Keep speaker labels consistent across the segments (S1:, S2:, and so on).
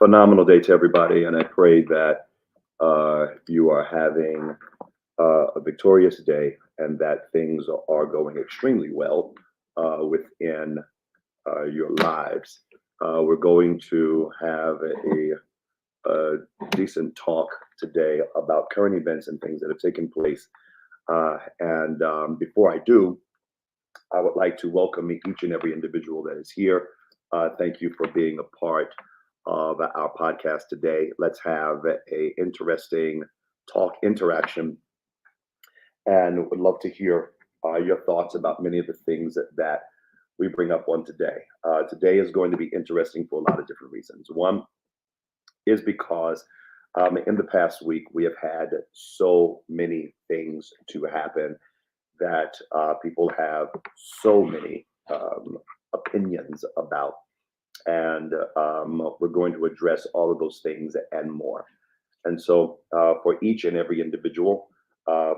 S1: Phenomenal day to everybody, and I pray that you are having a victorious day and that things are going extremely well within your lives. We're going to have a decent talk today about current events and things that have taken place. And before I do, I would like to welcome each and every individual that is here. Thank you for being a part of our podcast today. Let's have a interesting talk interaction, and would love to hear your thoughts about many of the things that we bring up on today. Today is going to be interesting for a lot of different reasons. One is because in the past week we have had so many things to happen that people have so many opinions about. And we're going to address all of those things and more. And so, for each and every individual,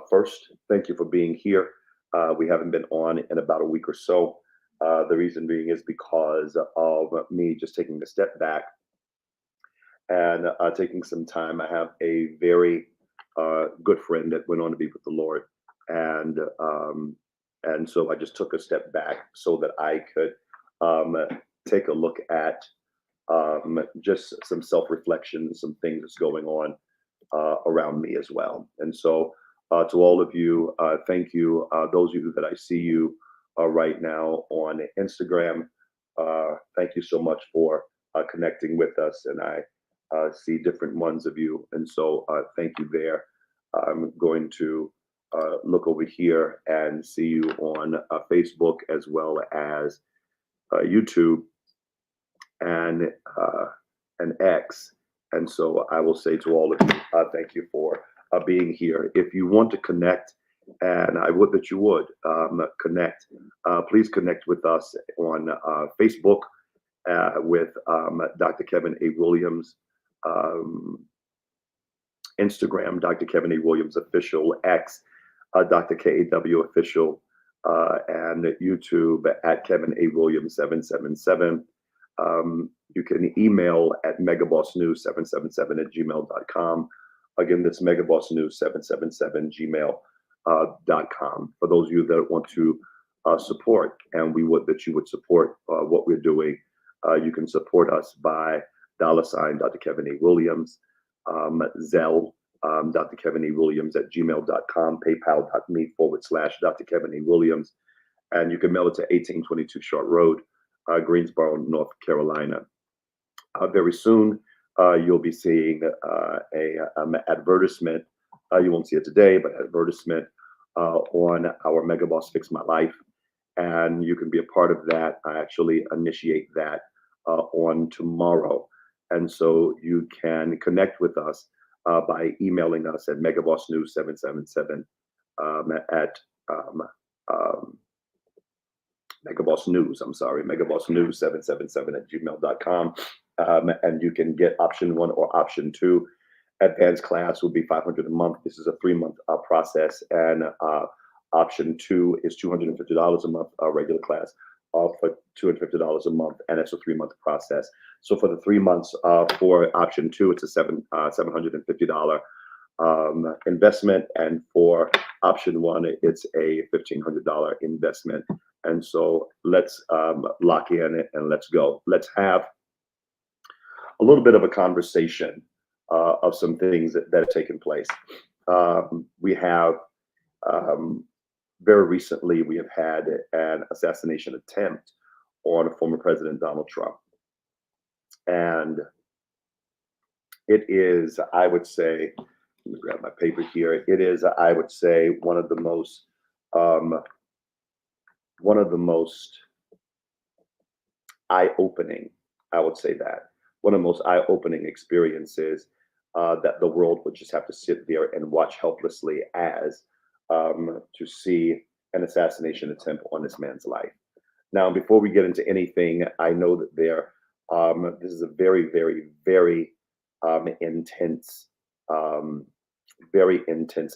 S1: first, thank you for being here. We haven't been on in about a week or so. The reason being is because of me just taking a step back and taking some time. I have a very good friend that went on to be with the Lord, and so I just took a step back so that I could take a look at just some self-reflection, some things that's going on around me as well. And so, to all of you, thank you. Those of you that I see you right now on Instagram, thank you so much for connecting with us. And I see different ones of you, and so thank you there. I'm going to look over here and see you on Facebook as well as YouTube and X. And so I will say to all of you, thank you for being here. If you want to connect, and I would that you would connect, please connect with us on Facebook with Dr. Kevin A. Williams, Instagram, Dr. Kevin A. Williams Official, X, Dr. KAW Official, and YouTube at Kevin A. Williams 777. You can email at megabossnews777 at gmail.com. Again, that's megabossnews777 gmail.com. For those of you that want to support, and we would that you would support what we're doing, you can support us by $ Dr. Kevin A. Williams, Zelle, Dr. Kevin A. Williams at gmail.com, paypal.me/Dr. Kevin A. Williams, and you can mail it to 1822 Short Road, Greensboro, North Carolina. Very soon, you'll be seeing a advertisement. You won't see it today, but advertisement on our Mega Boss Fix My Life, and you can be a part of that. I actually initiate that on tomorrow, and so you can connect with us by emailing us at megabossnews777 at megabossnews777 at gmail.com. And you can get option 1 or option 2. Advanced class will be $500 a month. This is a 3-month process. And option 2 is $250 a month, regular class for $250 a month. And it's a 3-month process. So for the 3 months for option 2, it's a $750 investment. And for option 1, it's a $1,500 investment. And so let's lock in and let's go. Let's have a little bit of a conversation of some things that have taken place. We have very recently, we have had an assassination attempt on former President Donald Trump. And it is, I would say, let me grab my paper here. It is, I would say, one of the most eye-opening, I would say that, one of the most eye-opening experiences that the world would just have to sit there and watch helplessly as to see an assassination attempt on this man's life. Now, before we get into anything, I know that this is a very, very, very intense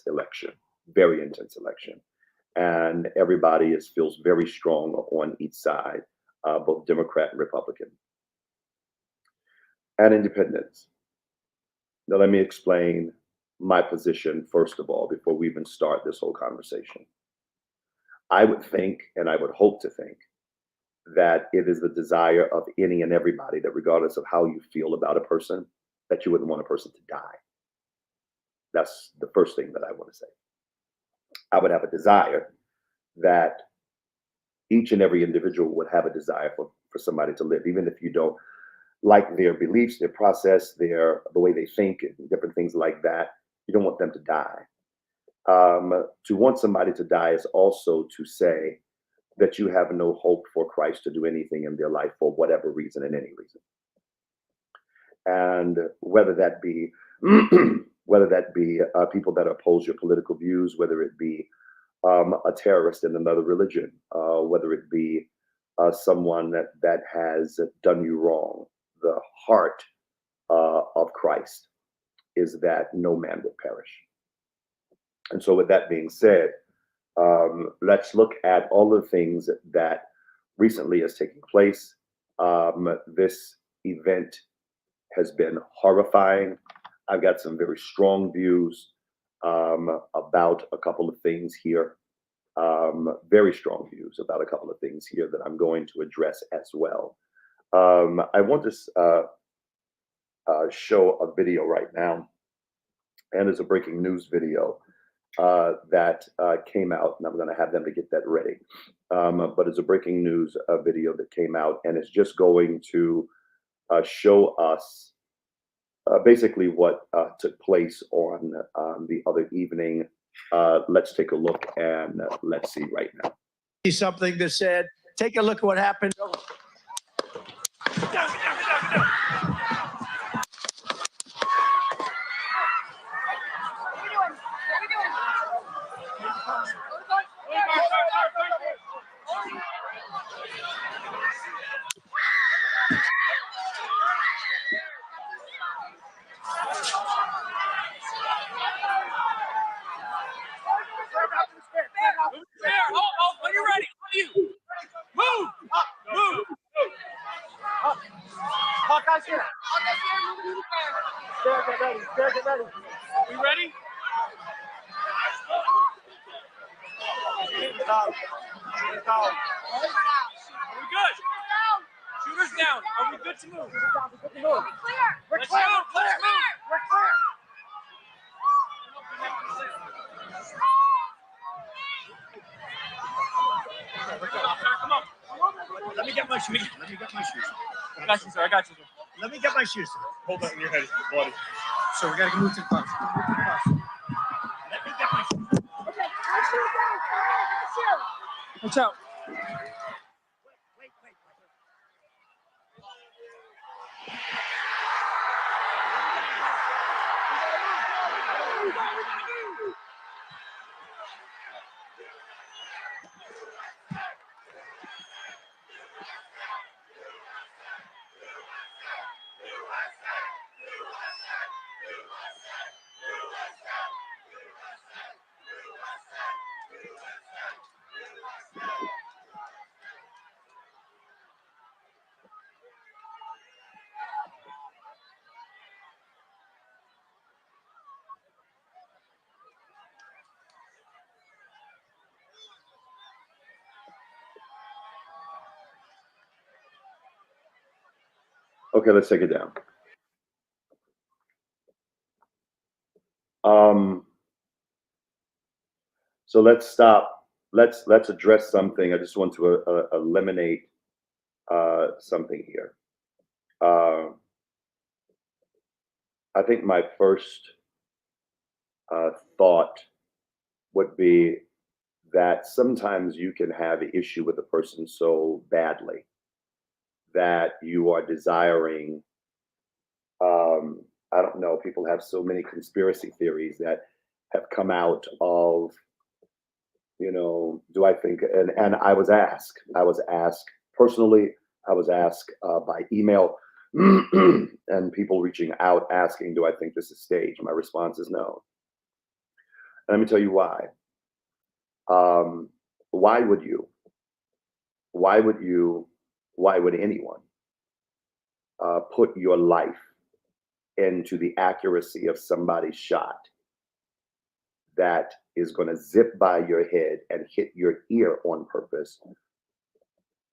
S1: election, very intense election. And everybody feels very strong on each side, both Democrat and Republican. and independence. Now, let me explain my position first of all before we even start this whole conversation. I would think, and I would hope to think, that it is the desire of any and everybody that, regardless of how you feel about a person, that you wouldn't want a person to die. That's the first thing that I want to say. I would have a desire that each and every individual would have a desire for somebody to live, even if you don't like their beliefs, their process, the way they think, and different things like that. You don't want them to die. To want somebody to die is also to say that you have no hope for Christ to do anything in their life for whatever reason and any reason. And whether that be people that oppose your political views, whether it be a terrorist in another religion, whether it be someone that has done you wrong, the heart of Christ is that no man would perish. And so, with that being said, let's look at all the things that recently has taken place. This event has been horrifying. I've got some very strong views about a couple of things here. Very strong views about a couple of things here that I'm going to address as well. I want to show a video right now, and it's a breaking news video that came out, and I'm going to have them to get that ready. But it's a breaking news video that came out, and it's just going to show us basically what took place on the other evening. Let's take a look and let's see right now.
S2: Something that said, take a look at what happened.
S3: When you're ready, you move, move.
S2: Hawkeye's here. Get ready.
S3: We ready? Are we good? Shooters down. Are we good to move?
S2: We're
S3: Let's
S2: clear.
S3: move. Let's move.
S2: We're clear.
S3: Come on.
S2: Let me get my shoes.
S3: I got you, sir.
S2: Let me get my shoes.
S3: Hold that in your head, buddy.
S2: So we gotta move to the class. Let me get my shoes.
S4: Okay, my shoes down.
S2: Watch out. Wait.
S1: Okay, let's take it down. So let's stop. Let's address something. I just want to eliminate something here. I think my first thought would be that sometimes you can have an issue with a person so badly that you are desiring. I don't know. People have so many conspiracy theories that have come out of, do I think, and I was asked personally, I was asked by email, and people reaching out asking, do I think this is staged? My response is no. And let me tell you why. Why would you? Why would anyone put your life into the accuracy of somebody's shot that is going to zip by your head and hit your ear on purpose,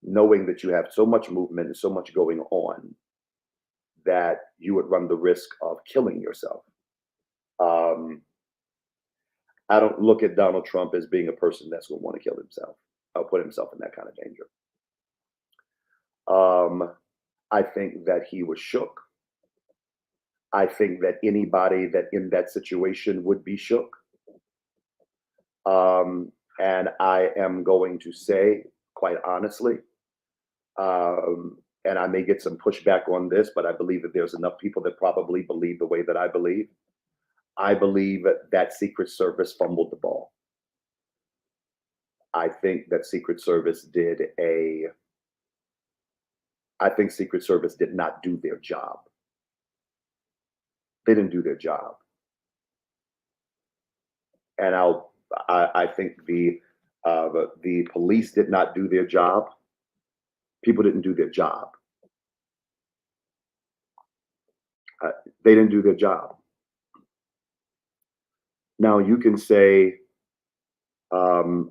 S1: knowing that you have so much movement and so much going on that you would run the risk of killing yourself. I don't look at Donald Trump as being a person that's going to want to kill himself or put himself in that kind of danger. I think that he was shook. I think that anybody that in that situation would be shook. And I am going to say, quite honestly, and I may get some pushback on this, but I believe that there's enough people that probably believe the way that I believe. I believe that Secret Service fumbled the ball. I think that Secret Service I think Secret Service did not do their job. They didn't do their job. And I think the police did not do their job. People didn't do their job. They didn't do their job. Now you can say, and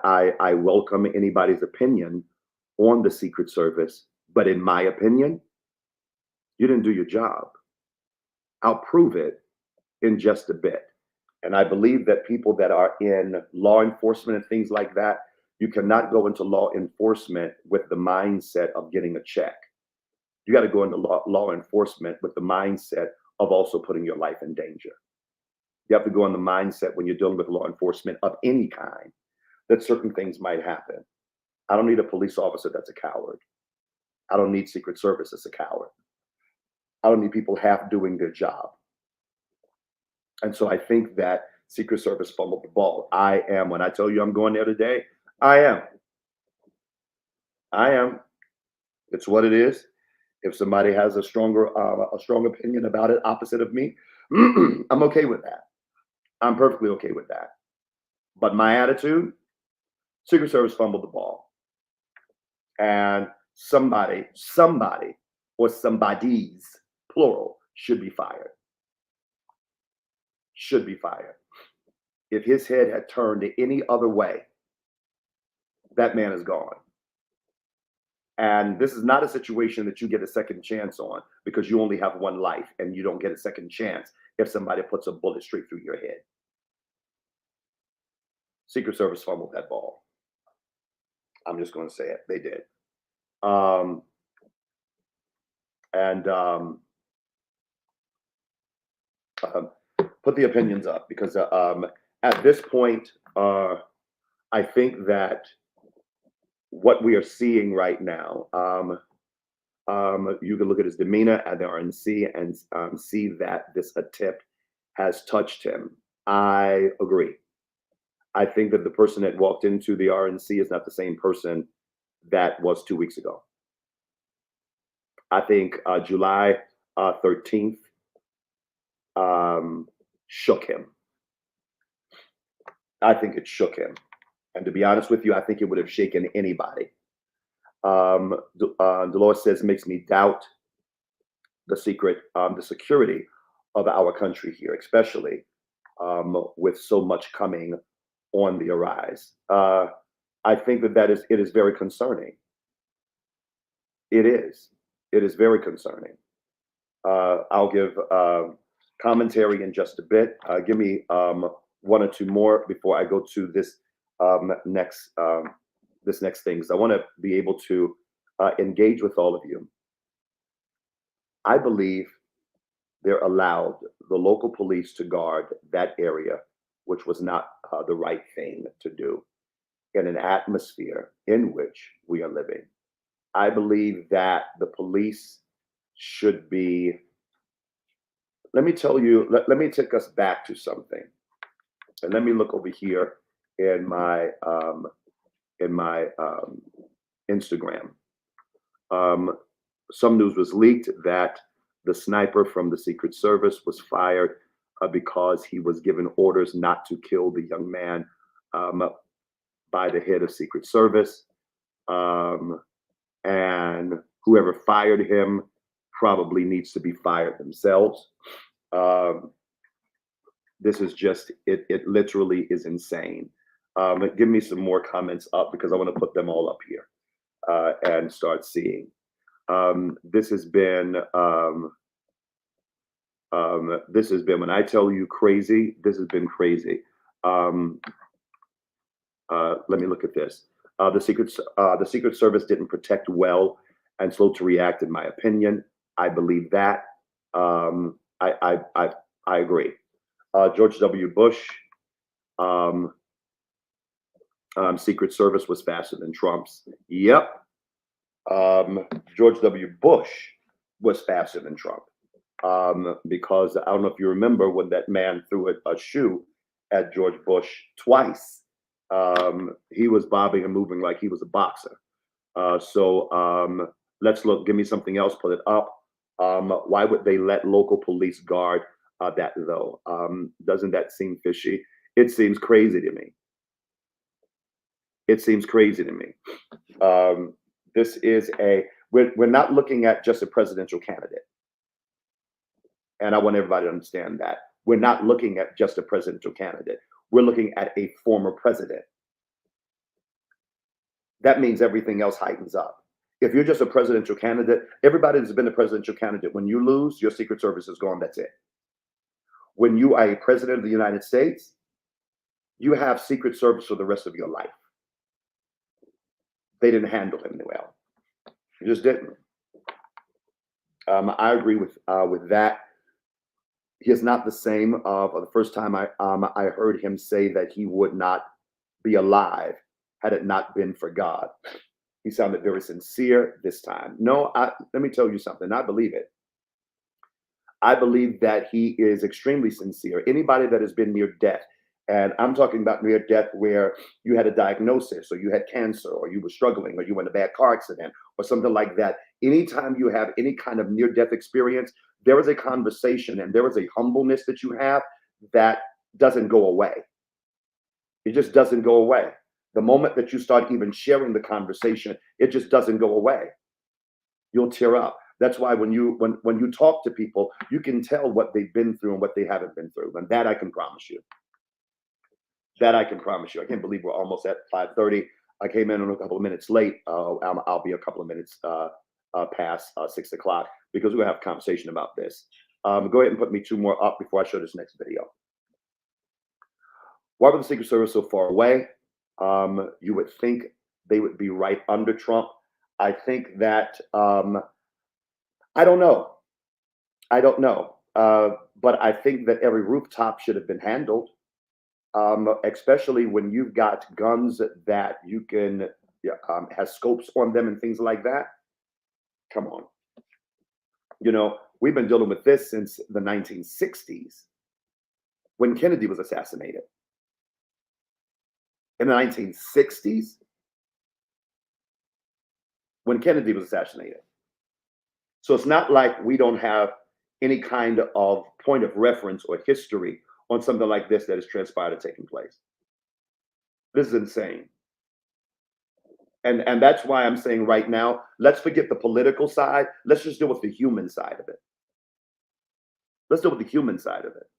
S1: I welcome anybody's opinion on the Secret Service, but in my opinion, you didn't do your job. I'll prove it in just a bit. And I believe that people that are in law enforcement and things like that, you cannot go into law enforcement with the mindset of getting a check. You got to go into law enforcement with the mindset of also putting your life in danger. You have to go in the mindset when you're dealing with law enforcement of any kind that certain things might happen. I don't need a police officer that's a coward. I don't need Secret Service that's a coward. I don't need people half doing their job. And so I think that Secret Service fumbled the ball. I am, when I tell you I'm going there today, I am. It's what it is. If somebody has a strong opinion about it, opposite of me, I'm okay with that. I'm perfectly okay with that. But my attitude, Secret Service fumbled the ball. And somebody, or somebody's, plural, should be fired. Should be fired. If his head had turned any other way, that man is gone. And this is not a situation that you get a second chance on, because you only have one life and you don't get a second chance if somebody puts a bullet straight through your head. Secret Service fumbled that ball. I'm just going to say it. They did. Put the opinions up, because at this point, I think that what we are seeing right now, you can look at his demeanor at the RNC and see that this attempt has touched him. I agree. I think that the person that walked into the RNC is not the same person that was 2 weeks ago. I think July 13th shook him. I think it shook him. And to be honest with you, I think it would have shaken anybody. Dolores says, makes me doubt the security of our country here, especially with so much coming on the arise. I think that it is very concerning. It is very concerning. I'll give commentary in just a bit. Give me one or two more before I go to this next thing, because I want to be able to engage with all of you. I believe they're allowed the local police to guard that area, which was not the right thing to do in an atmosphere in which we are living. I believe that the police should be, let me tell you, let me take us back to something. And let me look over here in my Instagram. Some news was leaked that the sniper from the Secret Service was fired because he was given orders not to kill the young man by the head of Secret Service. And whoever fired him probably needs to be fired themselves. This is just, it literally is insane. Give me some more comments up because I want to put them all up here and start seeing. This has been, when I tell you crazy, this has been crazy. Let me look at this. The Secret Service didn't protect well and slow to react, in my opinion. I believe that. I agree. George W. Bush, Secret Service was faster than Trump's. Yep. George W. Bush was faster than Trump. Because I don't know if you remember when that man threw a shoe at George Bush twice. He was bobbing and moving like he was a boxer. Let's look. Give me something else. Put it up. Why would they let local police guard that though? Doesn't that seem fishy? It seems crazy to me. It seems crazy to me. This is we're not looking at just a presidential candidate. And I want everybody to understand that. We're not looking at just a presidential candidate. We're looking at a former president. That means everything else heightens up. If you're just a presidential candidate, everybody that's been a presidential candidate, when you lose, your Secret Service is gone, that's it. When you are a president of the United States, you have Secret Service for the rest of your life. They didn't handle him well. You just didn't. I agree with that. He is not the same. For the first time, I heard him say that he would not be alive had it not been for God. He sounded very sincere this time. No, let me tell you something. I believe it. I believe that he is extremely sincere. Anybody that has been near death, and I'm talking about near death where you had a diagnosis, or you had cancer, or you were struggling, or you were in a bad car accident, or something like that. Anytime you have any kind of near-death experience, there is a conversation and there is a humbleness that you have that doesn't go away. It just doesn't go away. The moment that you start even sharing the conversation, it just doesn't go away. You'll tear up. That's why when you talk to people, you can tell what they've been through and what they haven't been through. And that I can promise you. That I can promise you. I can't believe we're almost at 5:30. I came in a couple of minutes late. I'll be a couple of minutes past 6 o'clock because we're going to have a conversation about this. Go ahead and put me 2 more up before I show this next video. Why was the Secret Service so far away? You would think they would be right under Trump. I think that, I don't know. But I think that every rooftop should have been handled. Especially when you've got guns that you can has scopes on them and things like that. Come on. You know, we've been dealing with this since the 1960s when Kennedy was assassinated. In the 1960s, when Kennedy was assassinated. So it's not like we don't have any kind of point of reference or history on something like this that has transpired or taken place. This is insane. And that's why I'm saying right now, let's forget the political side. Let's just deal with the human side of it. Let's deal with the human side of it.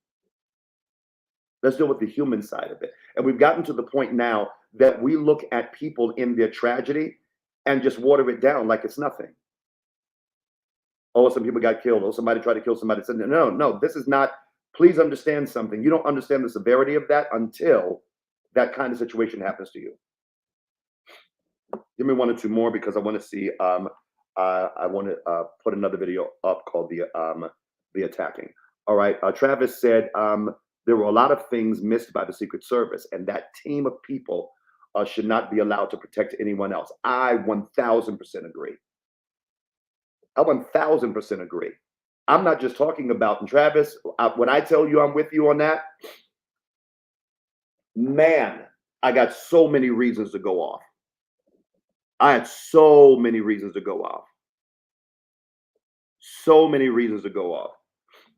S1: Let's deal with the human side of it. And we've gotten to the point now that we look at people in their tragedy and just water it down like it's nothing. Oh, some people got killed. Oh, somebody tried to kill somebody. No, this is not. Please understand something. You don't understand the severity of that until that kind of situation happens to you. Give me 1 or 2 more because I want to see. I want to put another video up called the attacking. All right. Travis said there were a lot of things missed by the Secret Service, and that team of people should not be allowed to protect anyone else. I 1000% agree. I 1000% agree. I'm not just talking about, and Travis, when I tell you I'm with you on that, man, I got so many reasons to go off. I had so many reasons to go off. So many reasons to go off.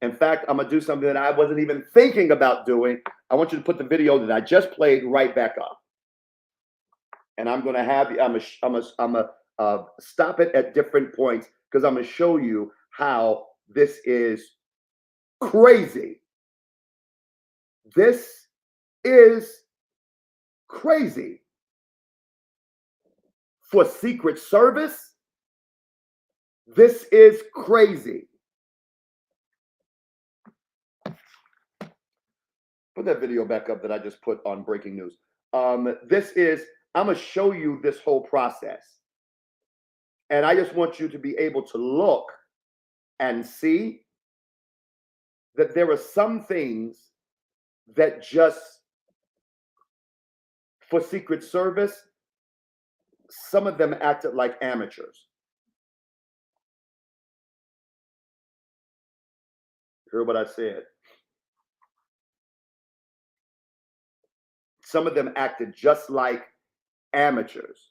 S1: In fact, I'm going to do something that I wasn't even thinking about doing. I want you to put the video that I just played right back up. And I'm going to have, I'm going to stop it at different points because I'm going to show you how this is crazy. This is crazy. For Secret Service, this is crazy. Put that video back up that I just put on breaking news. I'm going to show you this whole process. And I just want you to be able to look and see that there are some things that just, for Secret Service, some of them acted like amateurs. Hear what I said? Some of them acted just like amateurs.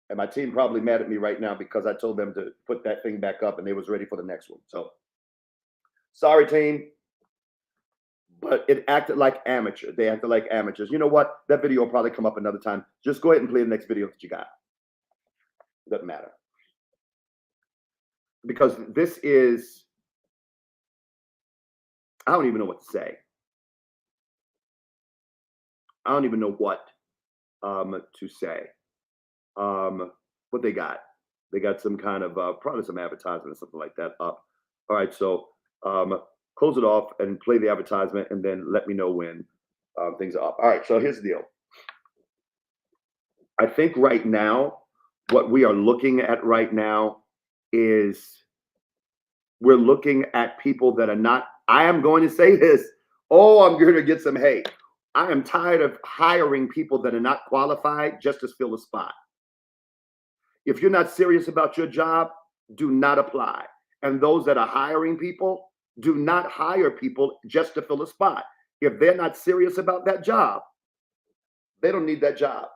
S1: And my team probably mad at me right now because I told them to put that thing back up and they was ready for the next one. So sorry, team. But it acted like amateur. They acted like amateurs. You know what? That video will probably come up another time. Just go ahead and play the next video that you got. Doesn't matter. Because this is, I don't even know what to say. I don't even know what to say. What they got? They got some kind of probably some advertisement or something like that up. All right, so close it off and play the advertisement, and then let me know when things are up. All right, so here's the deal. I think right now, what we are looking at right now is we're looking at people that are not, I am going to say this, I'm going to get some hate. I am tired of hiring people that are not qualified just to fill a spot. If you're not serious about your job, do not apply. And those that are hiring people, do not hire people just to fill a spot. If they're not serious about that job, they don't need that job.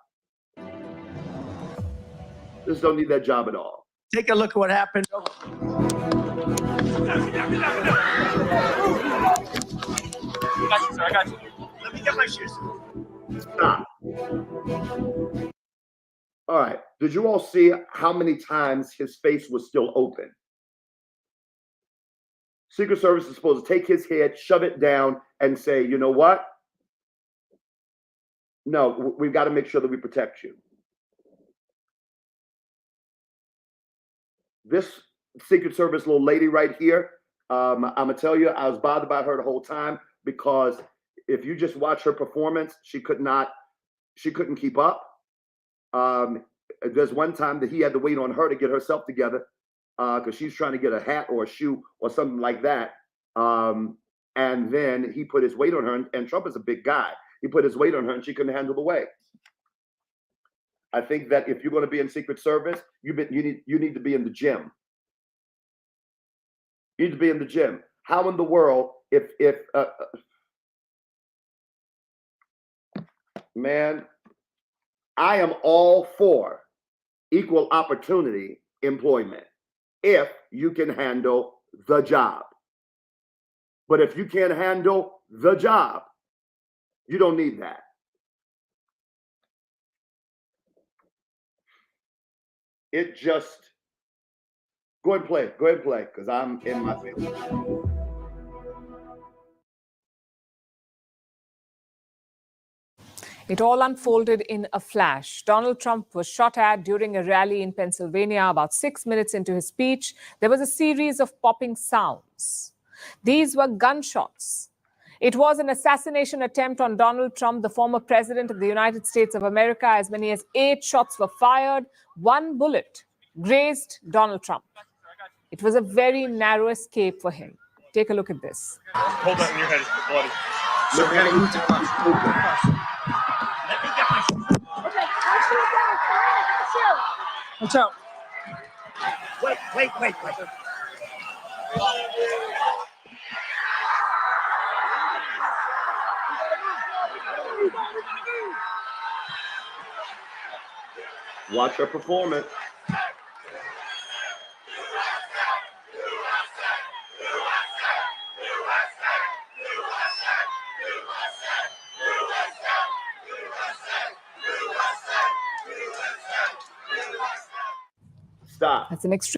S1: Just don't need that job at all.
S2: Take a look at what happened.
S3: I got you, sir. I got you.
S2: Let me get my shoes.
S1: Stop. All right. Did you all see how many times his face was still open? Secret Service is supposed to take his head, shove it down, and say, you know what? No, we've got to make sure that we protect you. This Secret Service little lady right here, I'm going to tell you, I was bothered by her the whole time because if you just watch her performance, she couldn't keep up. There's one time that he had to wait on her to get herself together because she's trying to get a hat or a shoe or something like that. And then he put his weight on her, and Trump is a big guy. He put his weight on her and she couldn't handle the weight. I think that if you're going to be in Secret Service, you need to be in the gym. You need to be in the gym. How in the world, man, I am all for equal opportunity employment if you can handle the job. But if you can't handle the job, you don't need that. It just, go ahead and play, because I'm in my feelings.
S4: It all unfolded in a flash. Donald Trump was shot at during a rally in Pennsylvania. About 6 minutes into his speech, there was a series of popping sounds. These were gunshots. It was an assassination attempt on Donald Trump, the former president of the United States of America. As many as 8 shots were fired. 1 bullet grazed Donald Trump. It was a very narrow escape for him. Take a look at this.
S3: Hold that in your head. It's bloody.
S2: So we're gonna move to caution. Let me get my shoes.
S5: Okay, my shoes down. My shoes.
S2: Watch out. Wait.
S1: Watch her performance. Stop.
S4: That's an extreme.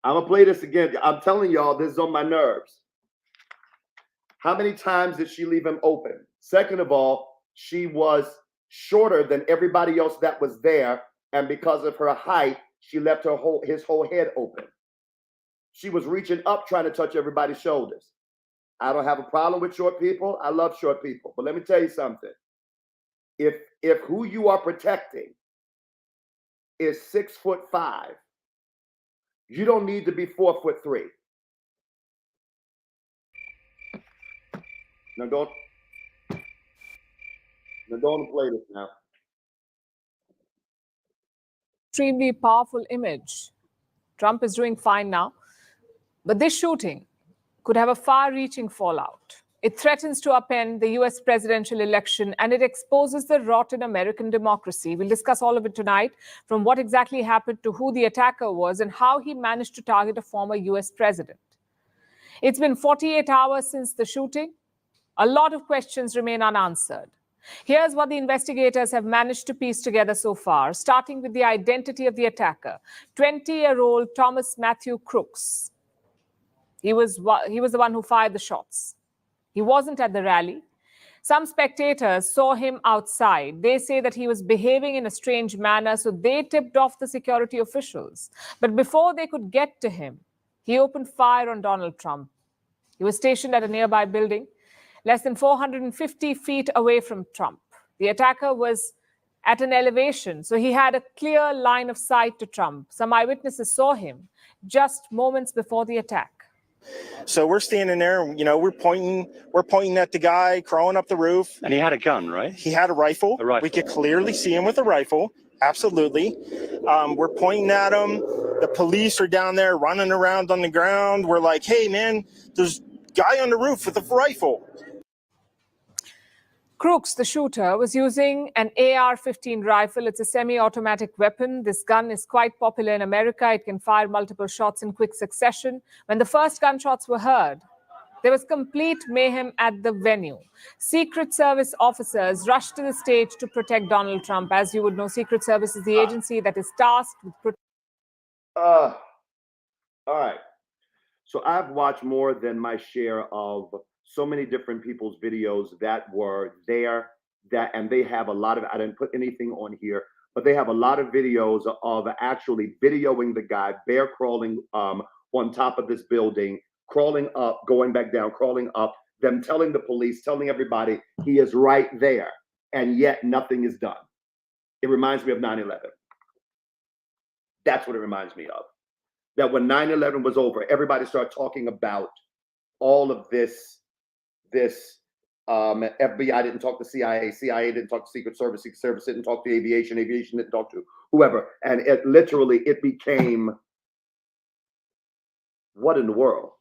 S1: I'm gonna play this again. I'm telling y'all, this is on my nerves. How many times did she leave him open? Second of all, she was shorter than everybody else that was there, and because of her height, she left his whole head open. She was reaching up trying to touch everybody's shoulders. I don't have a problem with short people. I love short people. But let me tell you something. If who you are protecting is 6'5", you don't need to be 4'3". Now don't play this now.
S4: Extremely powerful image. Trump is doing fine now. But this shooting could have a far-reaching fallout. It threatens to upend the US presidential election, and it exposes the rot in American democracy. We'll discuss all of it tonight, from what exactly happened to who the attacker was and how he managed to target a former US president. It's been 48 hours since the shooting. A lot of questions remain unanswered. Here's what the investigators have managed to piece together so far, starting with the identity of the attacker, 20-year-old Thomas Matthew Crooks. He was the one who fired the shots. He wasn't at the rally. Some spectators saw him outside. They say that he was behaving in a strange manner, so they tipped off the security officials. But before they could get to him, he opened fire on Donald Trump. He was stationed at a nearby building, less than 450 feet away from Trump. The attacker was at an elevation, so he had a clear line of sight to Trump. Some eyewitnesses saw him just moments before the attack.
S6: So we're standing there, we're pointing at the guy crawling up the roof.
S7: And he had a gun, right?
S6: He had a rifle.
S7: A rifle.
S6: We could clearly see him with a rifle. Absolutely. We're pointing at him. The police are down there running around on the ground. We're like, hey, man, there's a guy on the roof with a rifle.
S4: Crooks, the shooter, was using an AR-15 rifle. It's a semi-automatic weapon. This gun is quite popular in America. It can fire multiple shots in quick succession. When the first gunshots were heard, there was complete mayhem at the venue. Secret Service officers rushed to the stage to protect Donald Trump. As you would know, Secret Service is the agency that is tasked with protecting.
S1: All right. So I've watched more than my share of so many different people's videos that were there, and they have a lot of, I didn't put anything on here, but they have a lot of videos of actually videoing the guy bear crawling on top of this building, crawling up, going back down, crawling up, them telling the police, telling everybody he is right there, and yet nothing is done. It reminds me of 9/11. That's what it reminds me of. That when 9/11 was over, everybody started talking about all of this FBI didn't talk to CIA didn't talk to Secret Service didn't talk to aviation didn't talk to whoever, and it became, what in the world?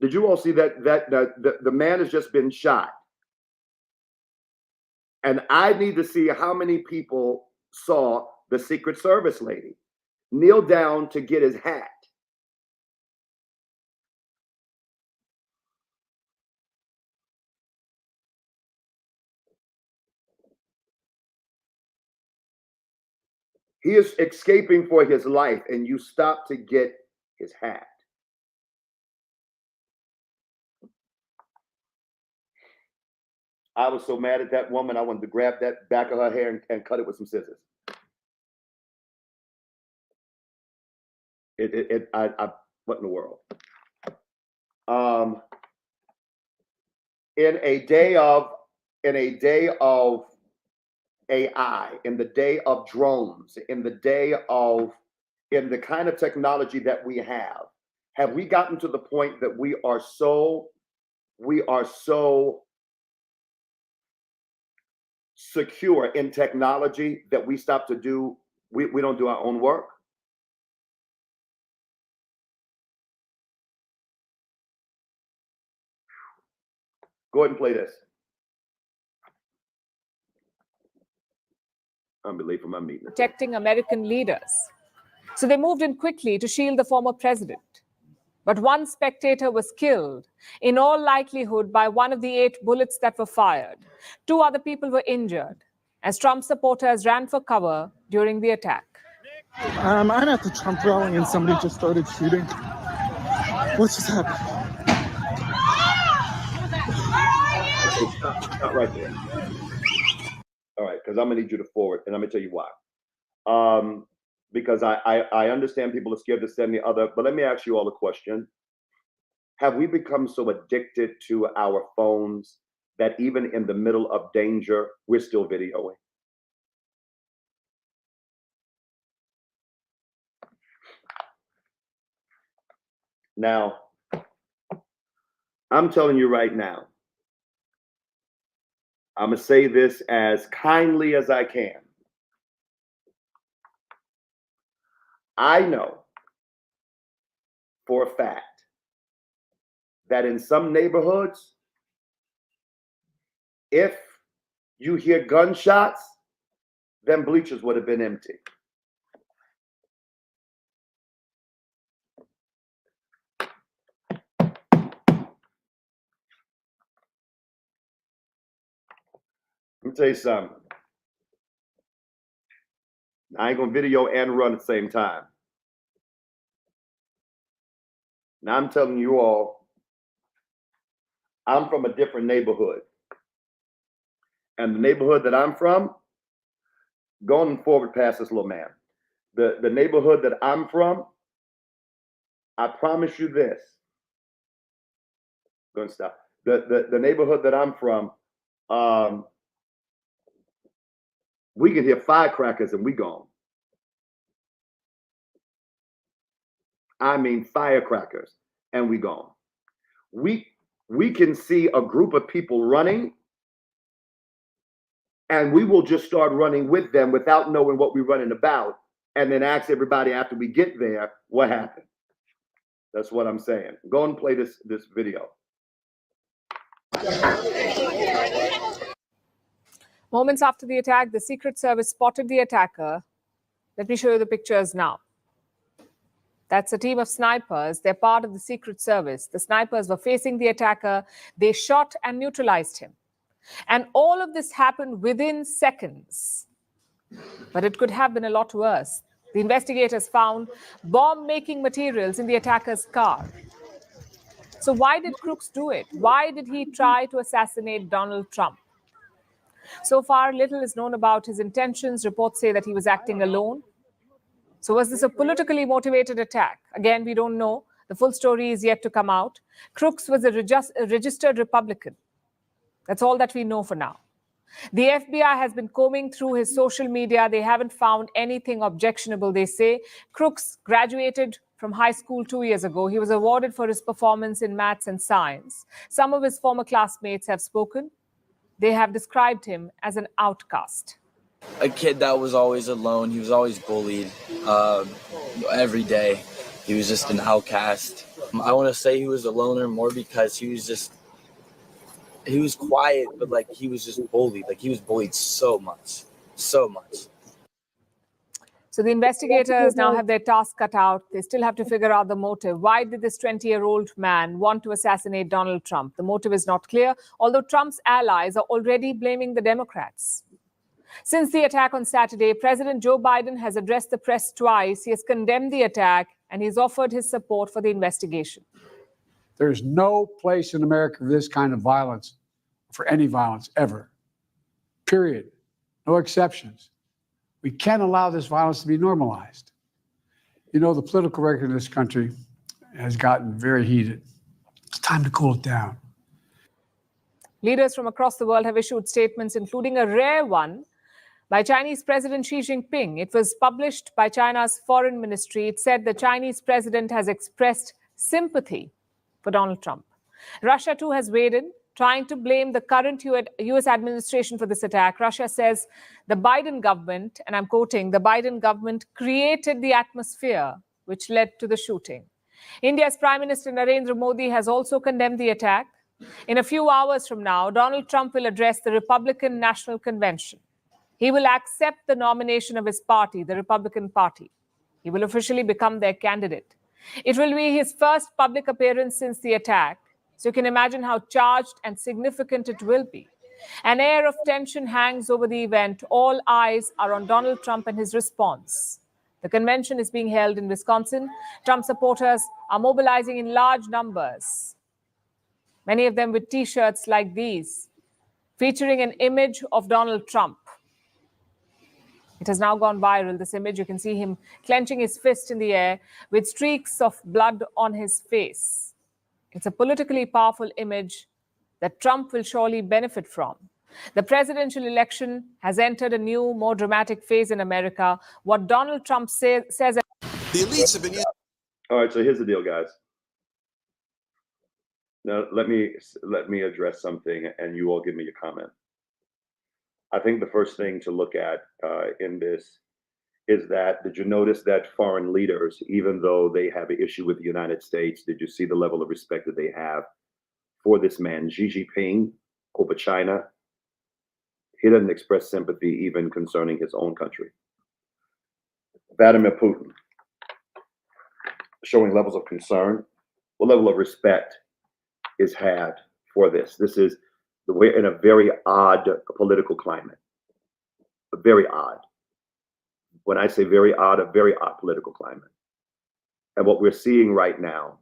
S1: Did you all see that the man has just been shot? And I need to see how many people saw the Secret Service lady kneel down to get his hat. He is escaping for his life, and you stop to get his hat. I was so mad at that woman, I wanted to grab that back of her hair and cut it with some scissors. What in the world? In a day of AI, in the day of drones, in the kind of technology that we have we gotten to the point that we are so secure in technology that we stop to do, we don't do our own work? Go ahead and play this. I'm late for my meeting.
S4: Protecting American leaders. So they moved in quickly to shield the former president. But one spectator was killed, in all likelihood by one of the 8 bullets that were fired. 2 other people were injured as Trump supporters ran for cover during the attack.
S2: I'm at the Trump rally and somebody just started shooting. What just happened?
S1: Not right there. All right, because I'm gonna need you to forward, and I'm gonna tell you why. Because I understand people are scared to send me other, but let me ask you all a question. Have we become so addicted to our phones that even in the middle of danger, we're still videoing? Now, I'm telling you right now, I'm gonna say this as kindly as I can. I know for a fact that in some neighborhoods, if you hear gunshots, then bleachers would have been empty. Let me tell you something. I ain't gonna video and run at the same time. Now I'm telling you all, I'm from a different neighborhood. And the neighborhood that I'm from, going forward past this little man, the neighborhood that I'm from, I promise you this. Gonna stop. The neighborhood that I'm from, we can hear firecrackers and we gone. I mean firecrackers and we gone. We can see a group of people running and we will just start running with them without knowing what we're running about, and then ask everybody after we get there what happened. That's what I'm saying. Go and play this video.
S4: Moments after the attack, the Secret Service spotted the attacker. Let me show you the pictures now. That's a team of snipers. They're part of the Secret Service. The snipers were facing the attacker. They shot and neutralized him. And all of this happened within seconds. But it could have been a lot worse. The investigators found bomb-making materials in the attacker's car. So why did Crooks do it? Why did he try to assassinate Donald Trump? So far, little is known about his intentions. Reports say that he was acting alone. So was this a politically motivated attack? Again, we don't know. The full story is yet to come out. Crooks was a registered Republican. That's all that we know for now. The FBI has been combing through his social media. They haven't found anything objectionable, they say. Crooks graduated from high school 2 years ago. He was awarded for his performance in maths and science. Some of his former classmates have spoken. They have described him as an outcast.
S7: A kid that was always alone. He was always bullied every day. He was just an outcast. I want to say he was a loner more because he was quiet, but like he was just bullied. Like he was bullied so much. So
S4: the investigators now have their task cut out. They still have to figure out the motive. Why did this 20-year-old man want to assassinate Donald Trump? The motive is not clear, although Trump's allies are already blaming the Democrats. Since the attack on Saturday, President Joe Biden has addressed the press twice. He has condemned the attack and he's offered his support for the investigation.
S8: There's no place in America for this kind of violence, for any violence ever. Period. No exceptions. We can't allow this violence to be normalized. You know, the political record in this country has gotten very heated. It's time to cool it down.
S4: Leaders from across the world have issued statements, including a rare one by Chinese President Xi Jinping. It was published by China's foreign ministry. It said the Chinese president has expressed sympathy for Donald Trump. Russia, too, has weighed in, trying to blame the current U.S. administration for this attack. Russia says the Biden government, and I'm quoting, the Biden government created the atmosphere which led to the shooting. India's Prime Minister Narendra Modi has also condemned the attack. In a few hours from now, Donald Trump will address the Republican National Convention. He will accept the nomination of his party, the Republican Party. He will officially become their candidate. It will be his first public appearance since the attack, so you can imagine how charged and significant it will be. An air of tension hangs over the event. All eyes are on Donald Trump and his response. The convention is being held in Wisconsin. Trump supporters are mobilizing in large numbers, many of them with T-shirts like these, featuring an image of Donald Trump. It has now gone viral. This image, you can see him clenching his fist in the air with streaks of blood on his face. It's a politically powerful image that Trump will surely benefit from. The presidential election has entered a new, more dramatic phase in America. What Donald Trump says.
S9: The elites have been using.
S1: All right, so here's the deal, guys. Now let me address something, and you all give me your comment. I think the first thing to look at in this is that, did you notice that foreign leaders, even though they have an issue with the United States, did you see the level of respect that they have for this man, Xi Jinping, over China? He doesn't express sympathy even concerning his own country. Vladimir Putin, showing levels of concern. What level of respect is had for this? This is the way, in a very odd political climate. Very odd. When I say very odd, a very odd political climate. And what we're seeing right now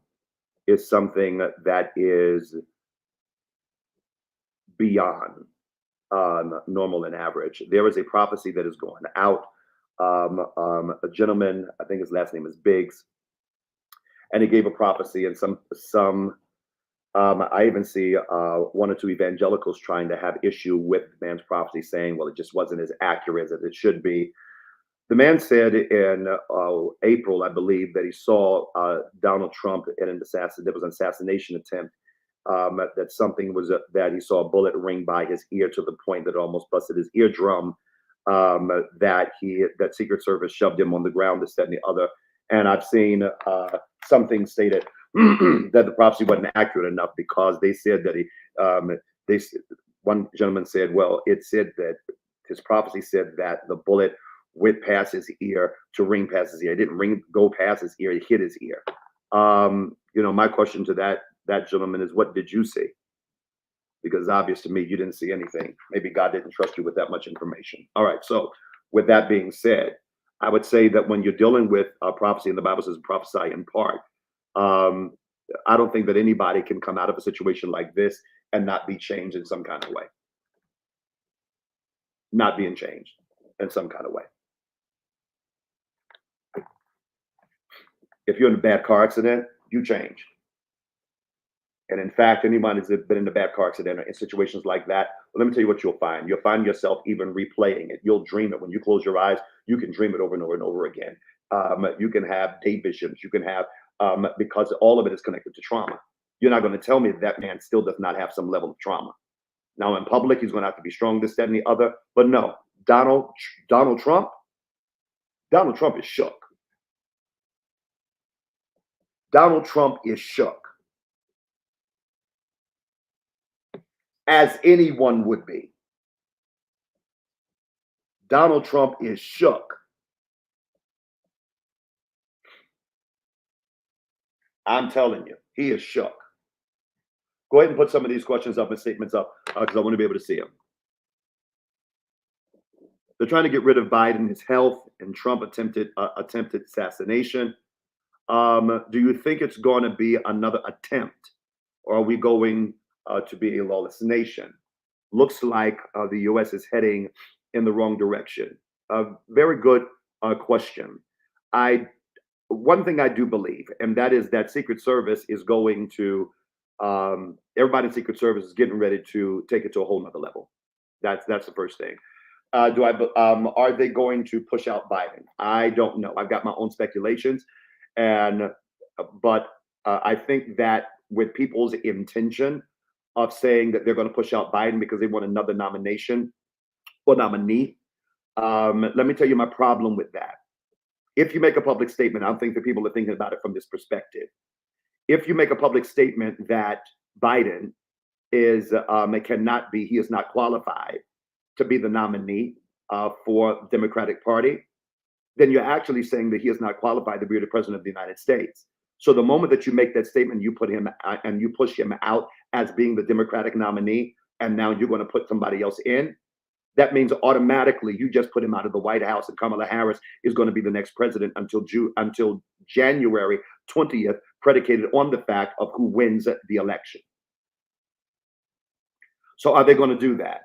S1: is something that is beyond normal and average. There is a prophecy that is going out. A gentleman, I think his last name is Biggs, and he gave a prophecy, and I even see one or two evangelicals trying to have issue with the man's prophecy, saying, well, it just wasn't as accurate as it should be. The man said in April, I believe, that he saw Donald Trump in an assassination attempt, that something was that he saw a bullet ring by his ear to the point that it almost busted his eardrum, that Secret Service shoved him on the ground, this, that, and the other. And I've seen something stated that the prophecy wasn't accurate enough, because they said that one gentleman said, well, it said that his prophecy said that the bullet went past his ear to ring past his ear. It didn't go past his ear, it hit his ear. My question to that gentleman is, what did you see? Because it's obvious to me you didn't see anything. Maybe God didn't trust you with that much information. All right, so with that being said, I would say that when you're dealing with prophecy, and the Bible says prophesy in part, I don't think that anybody can come out of a situation like this and not be changed in some kind of way. Not being changed in some kind of way. If you're in a bad car accident, you change. And in fact, anybody who's been in a bad car accident or in situations like that, well, let me tell you what you'll find. You'll find yourself even replaying it. You'll dream it. When you close your eyes, you can dream it over and over and over again. You can have day visions. You can have, because all of it is connected to trauma. You're not going to tell me that man still does not have some level of trauma. Now, in public, he's going to have to be strong, this, that, and the other. But no, Donald Trump is shook. Donald Trump is shook. As anyone would be. Donald Trump is shook. I'm telling you, he is shook. Go ahead and put some of these questions up and statements up, because I want to be able to see them. They're trying to get rid of Biden, his health, and Trump attempted assassination. Do you think it's going to be another attempt, or are we going to be a lawless nation? Looks like the U.S. is heading in the wrong direction. Very good question. One thing I do believe, and that is that Secret Service is going to, everybody in Secret Service is getting ready to take it to a whole nother level. That's the first thing. Are they going to push out Biden? I don't know. I've got my own speculations, but I think that with people's intention of saying that they're going to push out Biden because they want another nomination or nominee, let me tell you my problem with that. If you make a public statement, I don't think that people are thinking about it from this perspective. If you make a public statement that Biden is he is not qualified to be the nominee for the Democratic Party, then you're actually saying that he is not qualified to be the president of the United States. So the moment that you make that statement, you put him and you push him out as being the Democratic nominee, and now you're going to put somebody else in, that means automatically you just put him out of the White House, and Kamala Harris is going to be the next president until January 20th, predicated on the fact of who wins the election. So are they going to do that?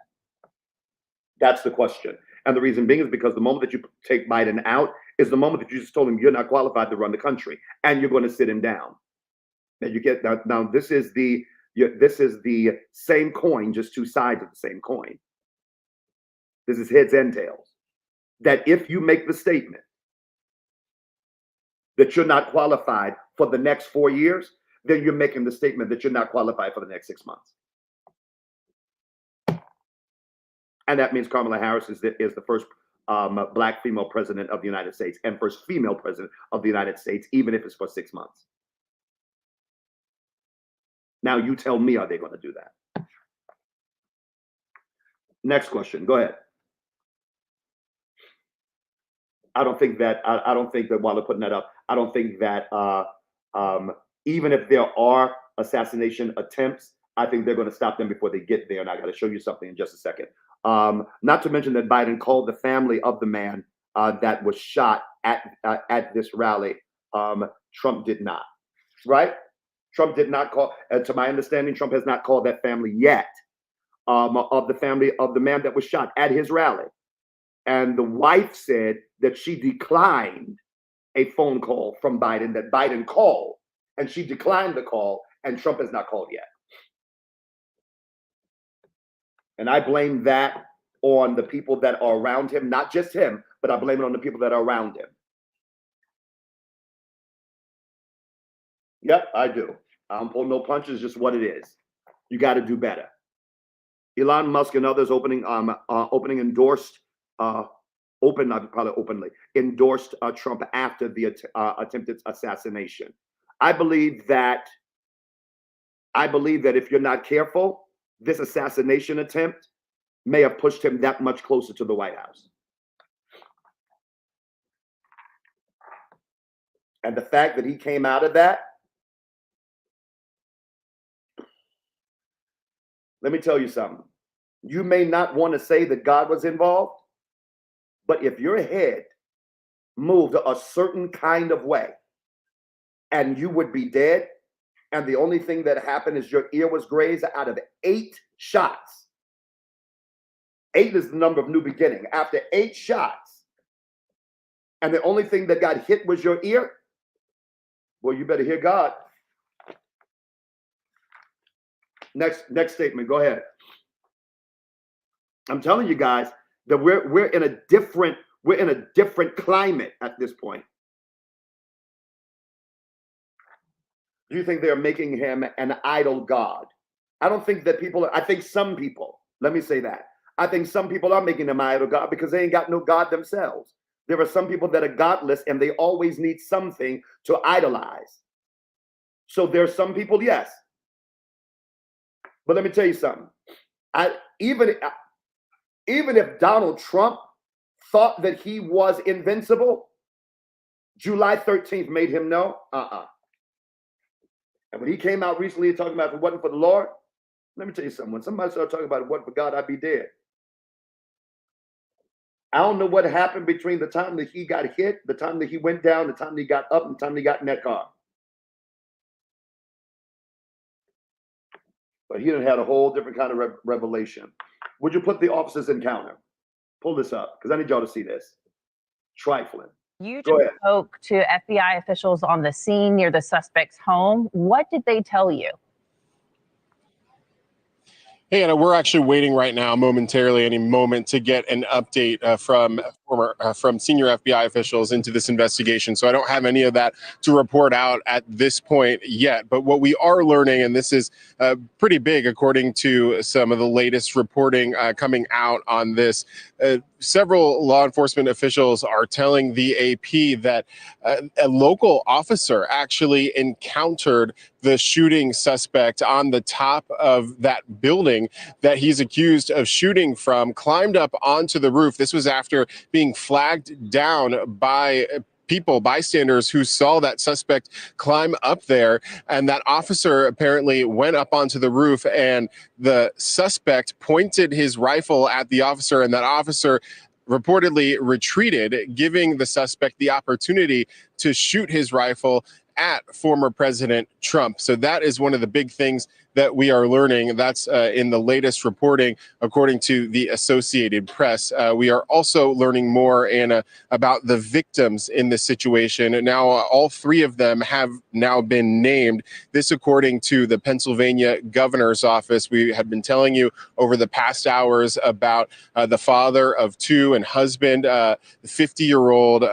S1: That's the question. And the reason being is because the moment that you take Biden out is the moment that you just told him you're not qualified to run the country, and you're going to sit him down. Now you get now this is the same coin, just two sides of the same coin. This is heads and tails. That if you make the statement that you're not qualified for the next 4 years, then you're making the statement that you're not qualified for the next 6 months. And that means Kamala Harris is the first black female president of the United States and first female president of the United States, even if it's for 6 months. Now you tell me, are they going to do that? Next question. Go ahead. I don't think that while they're putting that up, I don't think that even if there are assassination attempts, I think they're going to stop them before they get there. And I got to show you something in just a second. Not to mention that Biden called the family of the man that was shot at this rally. Trump did not, right? Trump did not call, to my understanding, Trump has not called that family yet, of the family of the man that was shot at his rally. And the wife said that she declined a phone call from Biden that Biden called, and she declined the call, and Trump has not called yet. And I blame that on the people that are around him, not just him, but I blame it on the people that are around him. Yep, I do. I don't pull no punches, just what it is. You got to do better. Elon Musk and others endorsed Trump after the attempted assassination. I believe that if you're not careful, this assassination attempt may have pushed him that much closer to the White House. And the fact that he came out of that, let me tell you something. You may not want to say that God was involved, but if your head moved a certain kind of way and you would be dead, and the only thing that happened is your ear was grazed out of 8 shots. 8 is the number of new beginning. After 8 shots, and the only thing that got hit was your ear, well, you better hear God. Next statement. Go ahead. I'm telling you guys that we're in a different climate at this point. Do you think they're making him an idol god? I don't think that I think some people, let me say that. I think some people are making him an idol god because they ain't got no God themselves. There are some people that are godless and they always need something to idolize. So there's some people, yes. But let me tell you something. Even if Donald Trump thought that he was invincible, July 13th made him know, And when he came out recently talking about if it wasn't for the Lord, let me tell you something. When somebody started talking about if it wasn't for God, I'd be dead. I don't know what happened between the time that he got hit, the time that he went down, the time that he got up, and the time that he got in that car. But he done had a whole different kind of revelation. Would you put the officer's encounter? Pull this up, because I need y'all to see this. Trifling.
S10: You just spoke to FBI officials on the scene near the suspect's home. What did they tell you?
S11: Hey, Anna, we're actually waiting right now, momentarily, any moment, to get an update from senior FBI officials into this investigation. So I don't have any of that to report out at this point yet. But what we are learning, and this is pretty big according to some of the latest reporting coming out on this, several law enforcement officials are telling the AP that a local officer actually encountered the shooting suspect on the top of that building that he's accused of shooting from, climbed up onto the roof. This was after being flagged down by people, bystanders, who saw that suspect climb up there. And that officer apparently went up onto the roof, and the suspect pointed his rifle at the officer, and that officer reportedly retreated, giving the suspect the opportunity to shoot his rifle at former President Trump. So that is one of the big things that we are learning. That's in the latest reporting, according to the Associated Press. We are also learning more, Anna, about the victims in this situation. Now, all three of them have now been named. This, according to the Pennsylvania governor's office. We had been telling you over the past hours about the father of two and husband, 50-year-old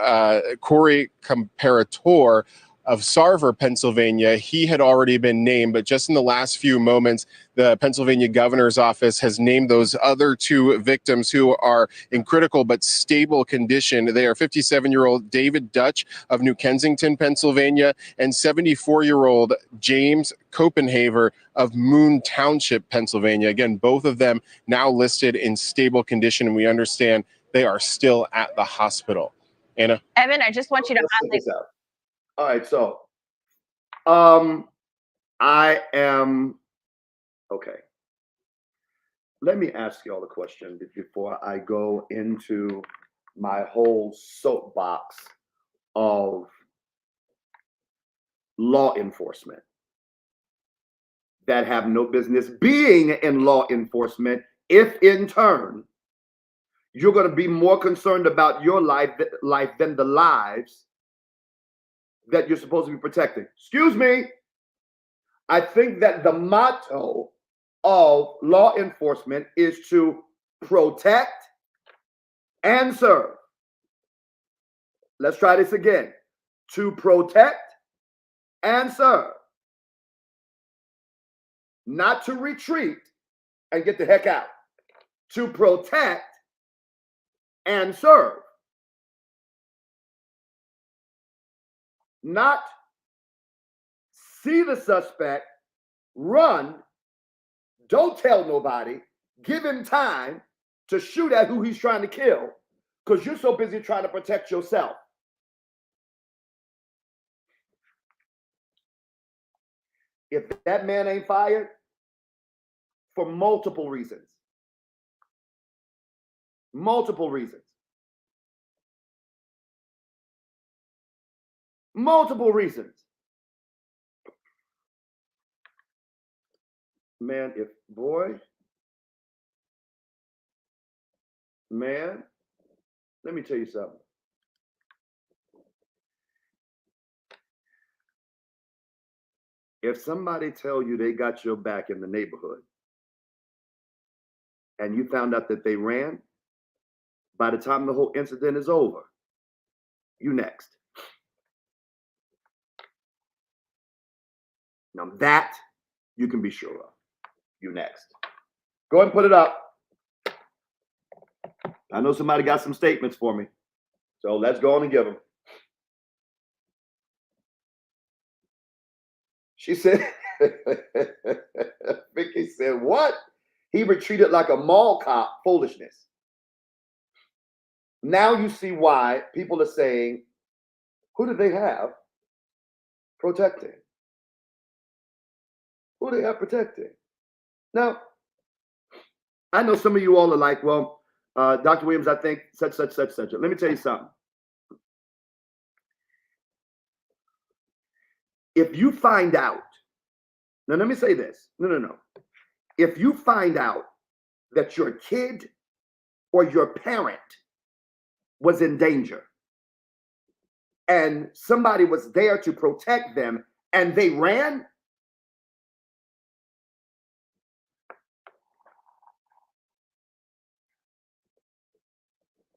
S11: Corey Comparator of Sarver, Pennsylvania. He had already been named, but just in the last few moments, the Pennsylvania governor's office has named those other two victims who are in critical but stable condition. They are 57-year-old David Dutch of New Kensington, Pennsylvania, and 74-year-old James Copenhaver of Moon Township, Pennsylvania. Again, both of them now listed in stable condition, and we understand they are still at the hospital. Anna?
S10: Evan, I just want you to
S1: Let's check
S10: highlight.
S1: this out. All right, so I am okay. Let me ask y'all a question before I go into my whole soapbox of law enforcement that have no business being in law enforcement, if in turn you're going to be more concerned about your life than the lives that you're supposed to be protecting. Excuse me. I think that the motto of law enforcement is to protect and serve. Let's try this again. To protect and serve. Not to retreat and get the heck out. To protect and serve. Not see the suspect, run, don't tell nobody, give him time to shoot at who he's trying to kill because you're so busy trying to protect yourself. If that man ain't fired, for multiple reasons. Multiple reasons. Multiple reasons. Man, man, let me tell you something. If somebody tell you they got your back in the neighborhood and you found out that they ran, by the time the whole incident is over, you next. Now that you can be sure of. You next. Go ahead and put it up. I know somebody got some statements for me. So let's go on and give them. She said, Vicky said, what? He retreated like a mall cop. Foolishness. Now you see why people are saying, who do they have protecting? Who do they have protecting? Now, I know some of you all are like, well, Dr. Williams, I think such. Let me tell you something. If you find out, now let me say this. No. If you find out that your kid or your parent was in danger and somebody was there to protect them and they ran,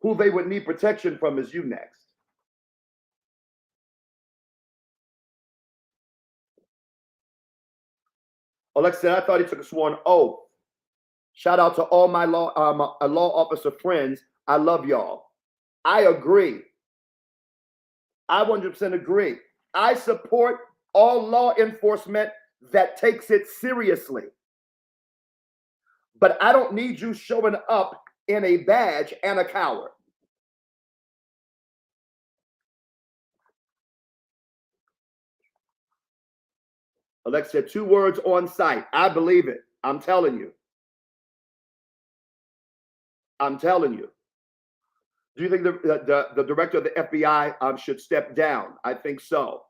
S1: who they would need protection from is you next. Alexa said, I thought he took a sworn oath. Shout out to all my law officer friends. I love y'all. I agree. I 100% agree. I support all law enforcement that takes it seriously. But I don't need you showing up in a badge and a coward. Alexa, 2 words on site. I believe it. I'm telling you. I'm telling you. Do you think the director of the FBI should step down? I think so.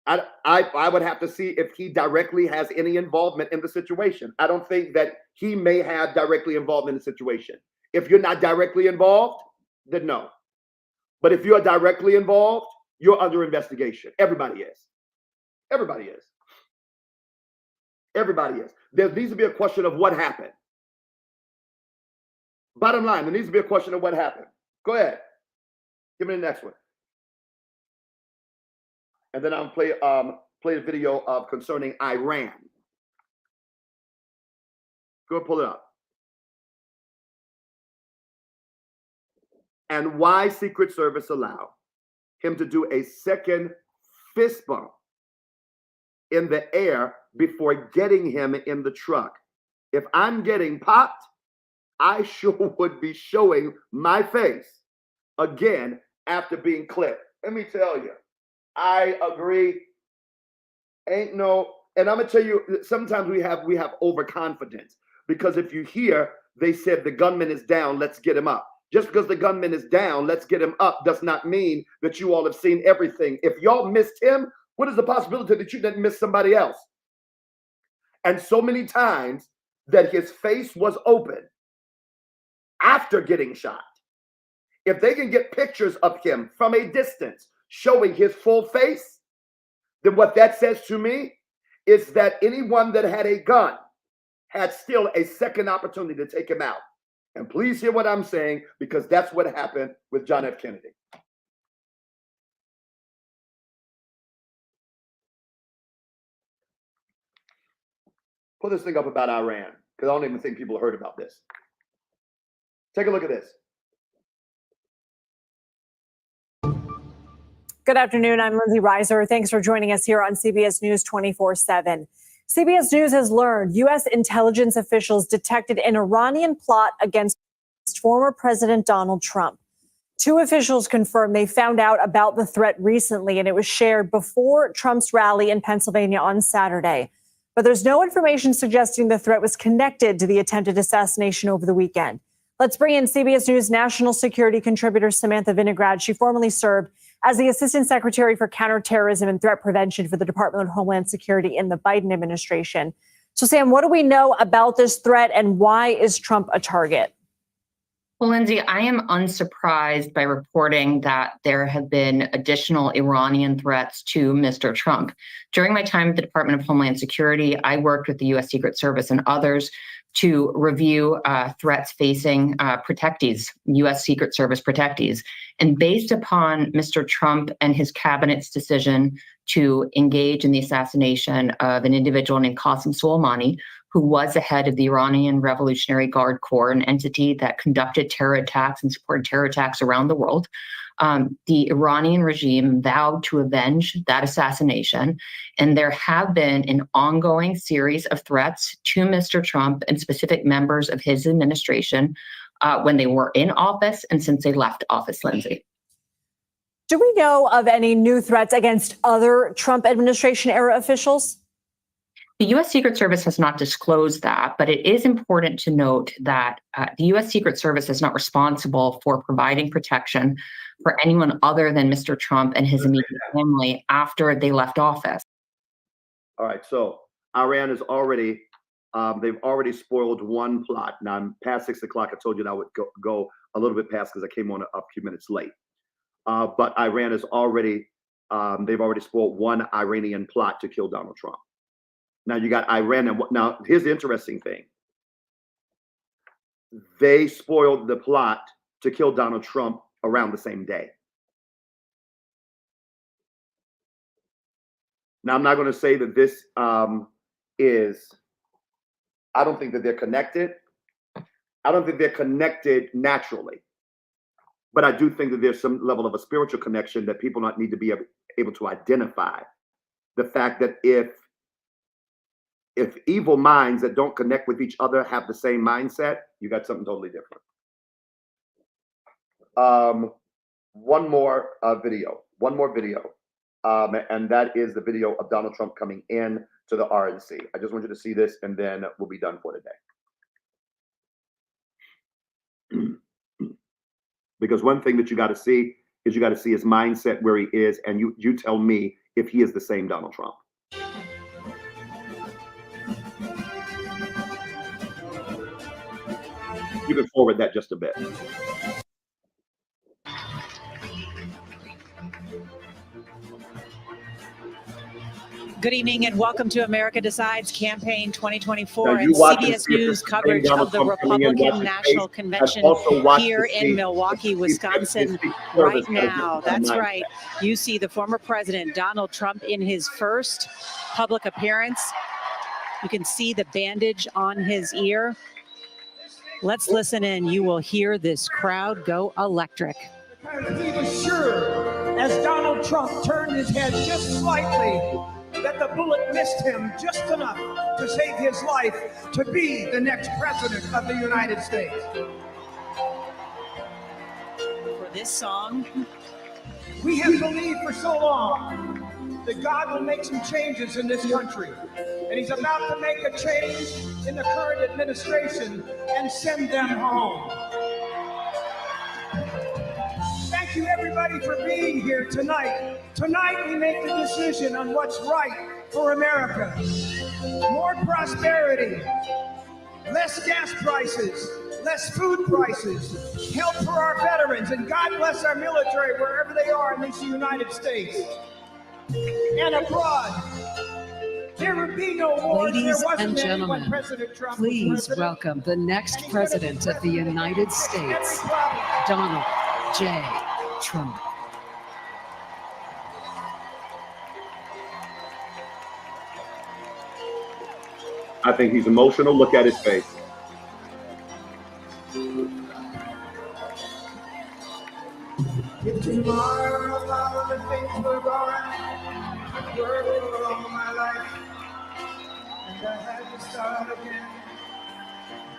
S1: I would have to see if he directly has any involvement in the situation. I don't think that he may have directly involved in the situation. If you're not directly involved, then no. But if you're directly involved, you're under investigation. Everybody is. Everybody is. Everybody is. There needs to be a question of what happened. Bottom line, there needs to be a question of what happened. Go ahead. Give me the next one. And then I'll play a video of concerning Iran. Go pull it up. And why Secret Service allowed him to do a second fist bump in the air before getting him in the truck. If I'm getting popped, I sure would be showing my face again after being clipped. Let me tell you, I agree. Ain't no, and I'm gonna tell you, sometimes we have overconfidence, because if you hear they said the gunman is down, let's get him up. Just because the gunman is down, let's get him up, does not mean that you all have seen everything. If y'all missed him, what is the possibility that you didn't miss somebody else? And so many times that his face was open after getting shot. If they can get pictures of him from a distance showing his full face, then what that says to me is that anyone that had a gun had still a second opportunity to take him out. And please hear what I'm saying, because that's what happened with John F. Kennedy. Put this thing up about Iran, because I don't even think people heard about this. Take a look at this.
S12: Good afternoon. I'm Lindsay Reiser. Thanks for joining us here on CBS News 24/7. CBS News has learned U.S. intelligence officials detected an Iranian plot against former President Donald Trump. 2 officials confirmed they found out about the threat recently, and it was shared before Trump's rally in Pennsylvania on Saturday. But there's no information suggesting the threat was connected to the attempted assassination over the weekend. Let's bring in CBS News national security contributor Samantha Vinograd. She formerly served as the Assistant Secretary for Counterterrorism and Threat Prevention for the Department of Homeland Security in the Biden administration. So, Sam, what do we know about this threat, and why is Trump a target?
S13: Well, Lindsay, I am unsurprised by reporting that there have been additional Iranian threats to Mr. Trump. During my time at the Department of Homeland Security, I worked with the U.S. Secret Service and others to review threats facing protectees, U.S. Secret Service protectees. And based upon Mr. Trump and his cabinet's decision to engage in the assassination of an individual named Qasem Soleimani, who was the head of the Iranian Revolutionary Guard Corps, an entity that conducted terror attacks and supported terror attacks around the world, the Iranian regime vowed to avenge that assassination. And there have been an ongoing series of threats to Mr. Trump and specific members of his administration when they were in office and since they left office, Lindsay.
S12: Do we know of any new threats against other Trump administration era officials?
S13: The U.S. Secret Service has not disclosed that, but it is important to note that the U.S. Secret Service is not responsible for providing protection for anyone other than Mr. Trump and his immediate family after they left office.
S1: All right, so Iran is already, they've already spoiled one plot. Now, I'm past 6 o'clock. I told you that I would go a little bit past because I came on a few minutes late. But Iran is already, they've already spoiled one Iranian plot to kill Donald Trump. Now you got Iran. And now here's the interesting thing. They spoiled the plot to kill Donald Trump around the same day. Now, I'm not going to say that this is, I don't think that they're connected. I don't think they're connected naturally. But I do think that there's some level of a spiritual connection that people not need to be able to identify. The fact that if evil minds that don't connect with each other have the same mindset, you got something totally different. One more video. And that is the video of Donald Trump coming in to the RNC. I just want you to see this, and then we'll be done for today. Because one thing that you got to see is you got to see his mindset where he is, and you tell me if he is the same Donald Trump. You can forward that just a bit.
S14: Good evening and welcome to America Decides Campaign 2024
S1: Now,
S14: and
S1: you watch and
S14: CBS
S1: see if
S14: News
S1: it's the same
S14: coverage
S1: Donald
S14: of the
S1: Trump coming in, watch
S14: Republican
S1: his
S14: National
S1: face,
S14: Convention
S1: and also watch
S14: here
S1: to see
S14: in Milwaukee,
S1: if
S14: Wisconsin
S1: his
S14: right
S1: service gotta get
S14: now.
S1: that
S14: That's
S1: mindset.
S14: right. You see the former president, Donald Trump, in his first public appearance. You can see the bandage on his ear. Let's listen in. You will hear this crowd go electric.
S2: He was sure, as Donald Trump turned his head just slightly, that the bullet missed him just enough to save his life to be the next president of the United States.
S14: For this song,
S2: we have believed for so long that God will make some changes in this country. And he's about to make a change in the current administration and send them home. Thank you, everybody, for being here tonight. Tonight, we make the decision on what's right for America. More prosperity, less gas prices, less food prices, help for our veterans, and God bless our military wherever they are in these United States and abroad. There would be no wars.
S15: Ladies
S2: There wasn't
S15: and
S2: any
S15: gentlemen,
S2: when President Trump was
S15: please
S2: president.
S15: welcome the next president of the United States, Donald J. Trump.
S1: I think he's emotional. Look at his face.
S2: If tomorrow all the things were gone, I'd worked all my life, and I had to start again.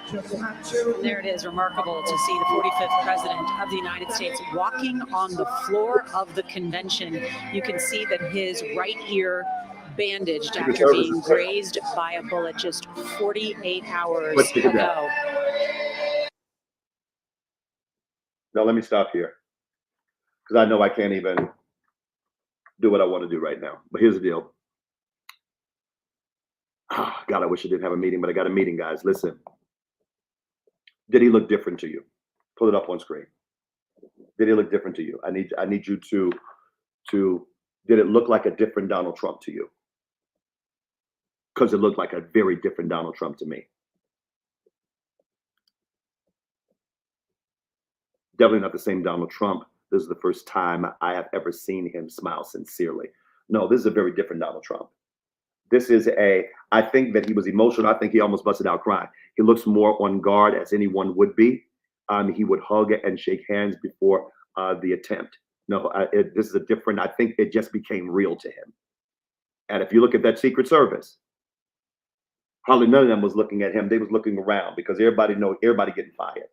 S2: Just not children.
S14: there it is, remarkable to see the 45th president of the United States walking on the floor of the convention. You can see that his right ear bandaged after being grazed by a bullet just 48 hours ago.
S1: Now, let me stop here, because I know I can't even do what I want to do right now. But here's the deal. God, I wish I didn't have a meeting, but I got a meeting, guys. Listen. Did he look different to you? Pull it up on screen. Did he look different to you? I need you to did it look like a different Donald Trump to you? Because it looked like a very different Donald Trump to me. Definitely not the same Donald Trump. This is the first time I have ever seen him smile sincerely. No, this is a very different Donald Trump. This is I think that he was emotional. I think he almost busted out crying. He looks more on guard as anyone would be. He would hug and shake hands before the attempt. No, this is a different, I think it just became real to him. And if you look at that Secret Service, hardly none of them was looking at him. They was looking around because everybody getting fired.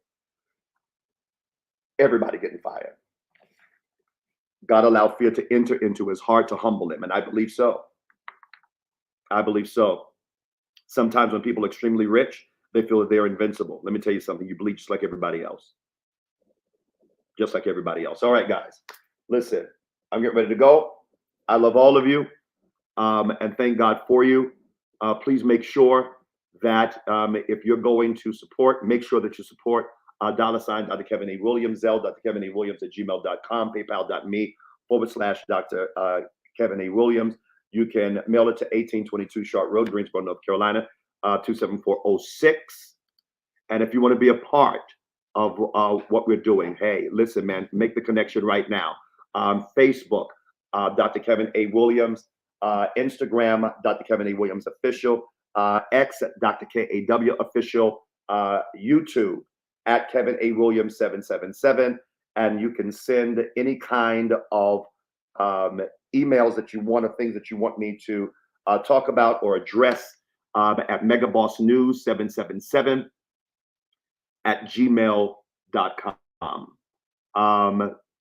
S1: Everybody getting fired. God allowed fear to enter into his heart to humble him. And I believe so. I believe so. Sometimes when people are extremely rich, they feel that they're invincible. Let me tell you something. You bleed just like everybody else. Just like everybody else. All right, guys. Listen, I'm getting ready to go. I love all of you. And thank God for you. Please make sure that if you're going to support, make sure that you support $ Dr. Kevin A. Williams, Zelle, Dr. Kevin A. Williams at gmail.com, paypal.me/Dr. Kevin A. Williams. You can mail it to 1822 Sharp Road, Greensboro, North Carolina, 27406. And if you want to be a part of what we're doing, hey, listen, man, make the connection right now. Facebook, Dr. Kevin A. Williams, Instagram, Dr. Kevin A. Williams Official, X, Dr. KAW Official, YouTube, at Kevin A. Williams 777. And you can send any kind of emails that you want or things that you want me to talk about or address at megabossnews777 at gmail.com.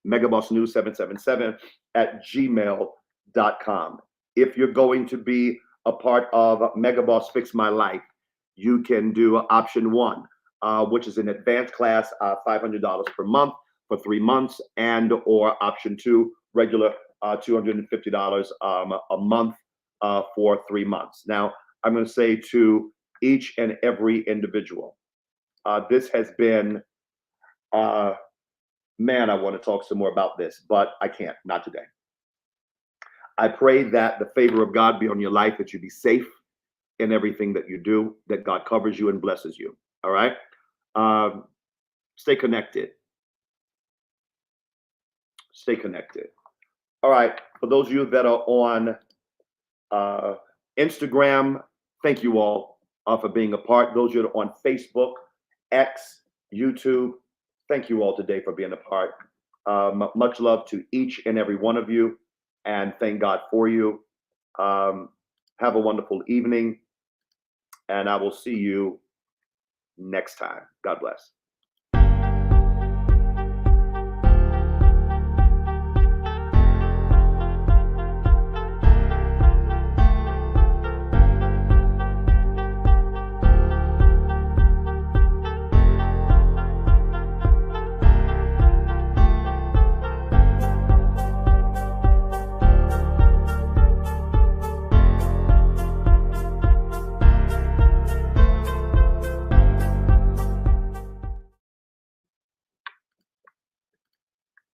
S1: Megabossnews777 at gmail.com. If you're going to be a part of Megaboss Fix My Life, you can do option 1, which is an advanced class, $500 per month for 3 months, and or option 2, regular $250 a month for 3 months. Now, I'm going to say to each and every individual, this has been, man, I want to talk some more about this, but I can't, not today. I pray that the favor of God be on your life, that you be safe in everything that you do, that God covers you and blesses you. All right? Stay connected. Stay connected. All right. For those of you that are on Instagram, thank you all for being a part. Those of you that are on Facebook, X, YouTube, thank you all today for being a part. Much love to each and every one of you, and thank God for you. Have a wonderful evening, and I will see you next time. God bless.